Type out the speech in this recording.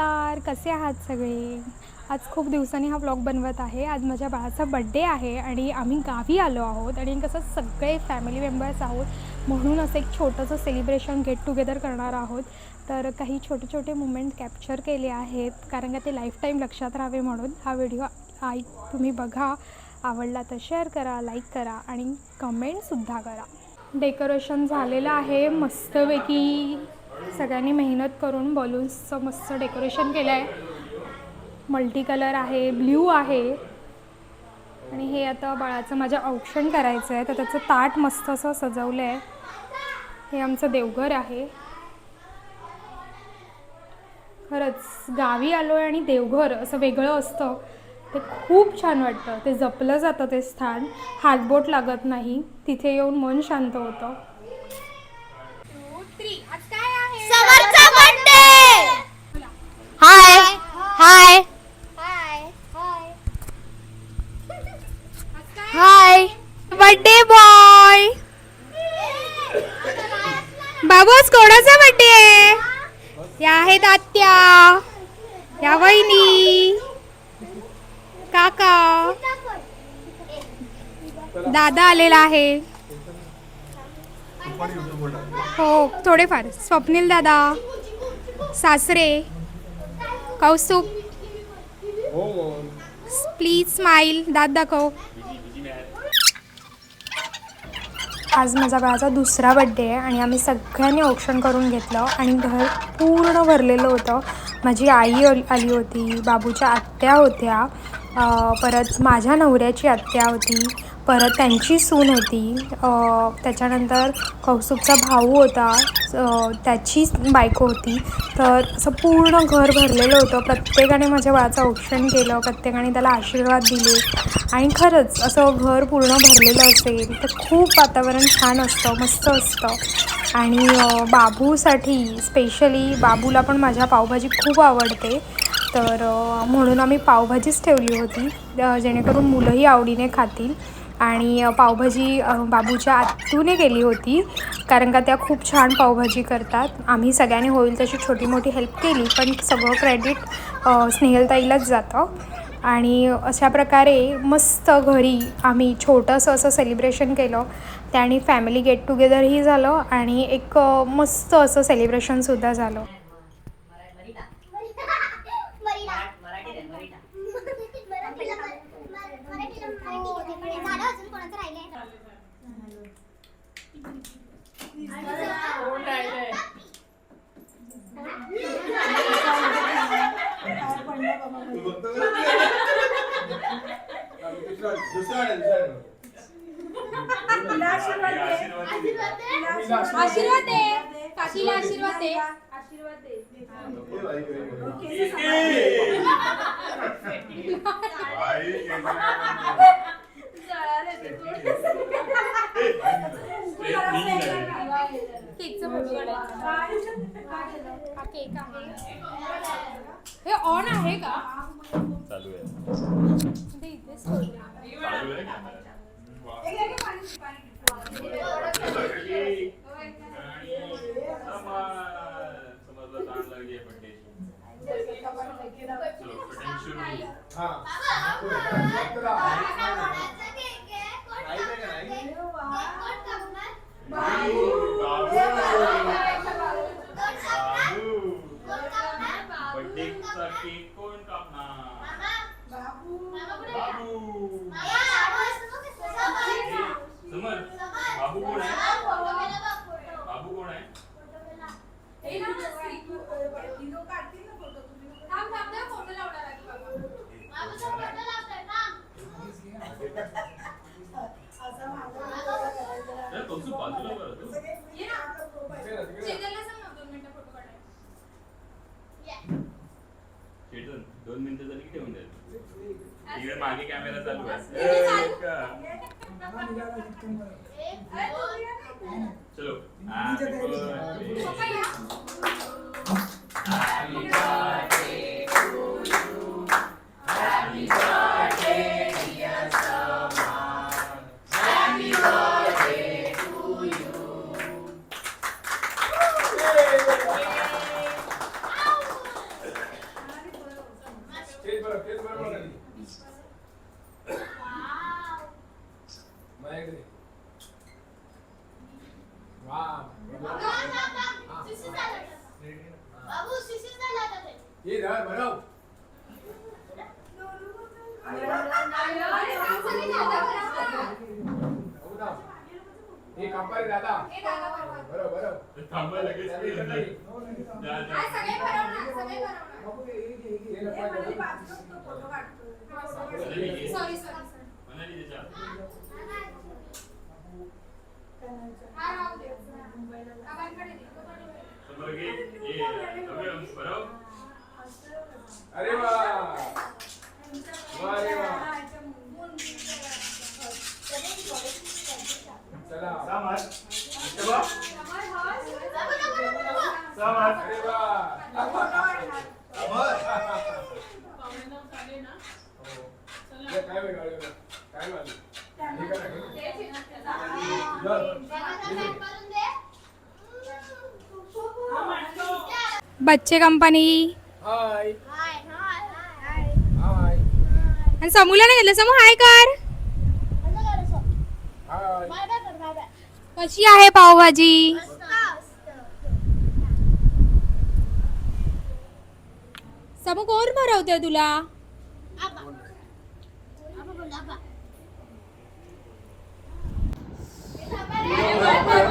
नमस्कार, कसे आहात सगळे? आज खूप दिवसांनी हा व्लॉग बनवत आहे. आज माझ्या बाळाचा बड्डे आहे आणि आम्ही गावी आलो आहोत आणि कसं सगळे फॅमिली मेंबर्स आहोत म्हणून असं एक छोटंसं सेलिब्रेशन गेट टुगेदर करणार आहोत. तर काही छोटे छोटे मुमेंट कॅप्चर केले आहेत कारण का ते लाईफ टाईम लक्षात राहावे म्हणून हा व्हिडिओ तुम्ही बघा. आवडला तर शेअर करा, लाईक करा आणि कमेंटसुद्धा करा. डेकोरेशन झालेलं आहे मस्तपैकी. सगळ्यांनी मेहनत करून बलून्सचं मस्त डेकोरेशन केलं आहे. मल्टी कलर आहे, ब्ल्यू आहे आणि हे आता बाळाचं माझ्या औक्षण करायचं आहे तर त्याचं ताट मस्त असं सजवलं आहे. हे आमचं देवघर आहे. खरंच गावी आलो आहे आणि देवघर असं वेगळं असतं ते खूप छान वाटतं. ते जपलं जातं ते स्थान, हातबोट लागत नाही, तिथे येऊन मन शांत होतं. समरचा बर्थडे. हाय हाय हाय बर्थडे बॉय. बाबू आज कोणाचा बर्थडे आहे? या आहेत आत्या, या वहिनी, काका, दादा आलेला आहे. हो थोडेफार. स्वप्नील दादा, सासरे, कौस्तुभ, प्लीज स्माइल, दात दाखव. आज माझ्या बाळाचा दुसरा बड्डे आहे आणि आम्ही सगळ्यांनी औक्षण करून घेतलं आणि घर पूर्ण भरलेलं होतं. माझी आई आली होती, बाबूच्या आत्या होत्या, परत माझ्या नवऱ्याची आत्या होती, परत त्यांची सून होती, त्याच्यानंतर कौस्तुभचा भाऊ होता, त्याची बायको होती. तर असं पूर्ण घर भरलेलं होतं. प्रत्येकाने माझ्या बाळाचं औक्षण केलं, प्रत्येकाने त्याला आशीर्वाद दिले आणि खरंच असं घर पूर्ण भरलेलं असेल तर खूप वातावरण छान असतं, मस्त असतं. आणि बाबूसाठी स्पेशली, बाबूला पण माझ्या पावभाजी खूप आवडते तर म्हणून आम्ही पावभाजीच ठेवली होती जेणेकरून मुलंही आवडीने खातील. आणि पावभाजी बाबूच्या आत्तूने केली होती कारण का त्या खूप छान पावभाजी करतात. आम्ही सगळ्यांनी होईल तशी छोटी मोठी हेल्प केली पण सगळं क्रेडिट स्नेहलताईलाच जातं. आणि अशा प्रकारे मस्त घरी आम्ही छोटंसं असं सेलिब्रेशन केलं. त्याने फॅमिली गेट टुगेदरही झालं आणि एक मस्त असं सेलिब्रेशनसुद्धा झालं. आशीर्वाद दे काकीला, आशीर्वाद दे. हे ऑन आहे का? चालू आहे. बर्थडेचा केक कोण कापणार? बाबू. समर, बाबू कोण आहे? बाबू कोण आहे? बाजूला दोन मिनिटं झाली की ठेवून द्या. इकडे मागे कॅमेरा चालू आहे. चलो. हे धर भरव. हो ना. हे कापारे दादा. भरव भरव. थांबा लगेच हे नाही. जा, जा. सगळे भरवणार सगळे भरवणार हे लपवा. सॉरी सॉरी मनाली त्याच्या. हा राहू दे आबांकडे दे समोर घे. ये. बरोबर. अरे वा. वा रे वा. चला. सामान. इथे बघ. सामान. अरे वा. हे काय वेगळं काय वाली. हे करा हे. बच्चे कंपनी हाय हाय हाय आणि समूला नाही घेतलं. समू हाय कर. हाय. कशी आहे पावभाजी? समू कोण भरवतोय तुला? भरव, भरव.